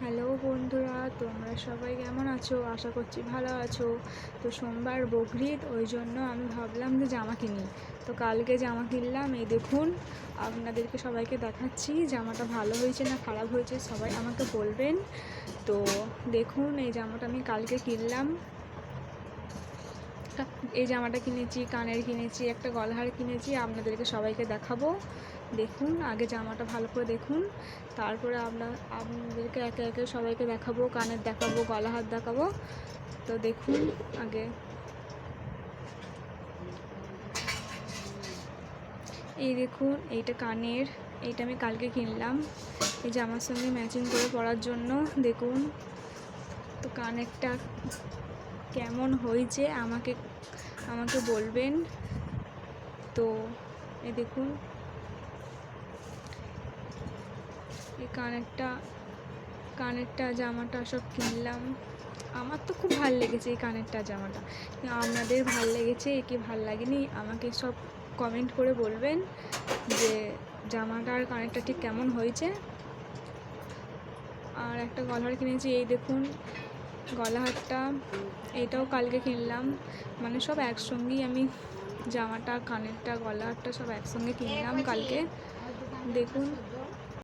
Hello বন্ধুরা, তোমরা সবাই কেমন আছো? আশা করছি ভালো আছো। তো সোমবার বকরিদ, ওই জন্য আমি ভাবলাম যে জামা কিনি। তো কালকে জামা কিনলাম, এই দেখুন। আপনাদেরকে সবাইকে দেখাচ্ছি জামাটা ভালো হয়েছে না খারাপ হয়েছে, সবাই আমাকে বলবেন। তো দেখুন, এই জামাটা আমি কালকে কিনলাম। এই জামাটা কিনেছি, কানের কিনেছি, একটা গলাহার কিনেছি, আপনাদেরকে সবাইকে দেখাবো। দেখুন, আগে জামাটা ভালো করে দেখুন, তারপরে আপনাদেরকে একে একে সবাইকে দেখাবো, কানের দেখাবো, গলাহার দেখাবো। তো দেখুন আগে, এই দেখুন, এইটা কানের, এইটা আমি কালকে কিনলাম এই জামার সঙ্গে ম্যাচিং করে পরার জন্য। দেখুন তো কানেরটা কেমন হয়েছে আমাকে আমাকে বলবেন। তো এই দেখুন, এই কানেরটা জামাটা সব কিনলাম। আমার তো খুব ভালো লেগেছে এই কানেরটা জামাটা। আপনাদের ভাল লেগেছে কি ভাল লাগেনি আমাকে সব কমেন্ট করে বলবেন যে জামাটার কানেরটা ঠিক কেমন হয়েছে। আর একটা গলাহার কিনেছি, এই দেখুন গলাহারটা, এটাও কালকে কিনলাম। মানে সব একসঙ্গেই আমি জামাটা, কানেরটা, গলাহারটা সব একসঙ্গে কিনলাম কালকে। দেখুন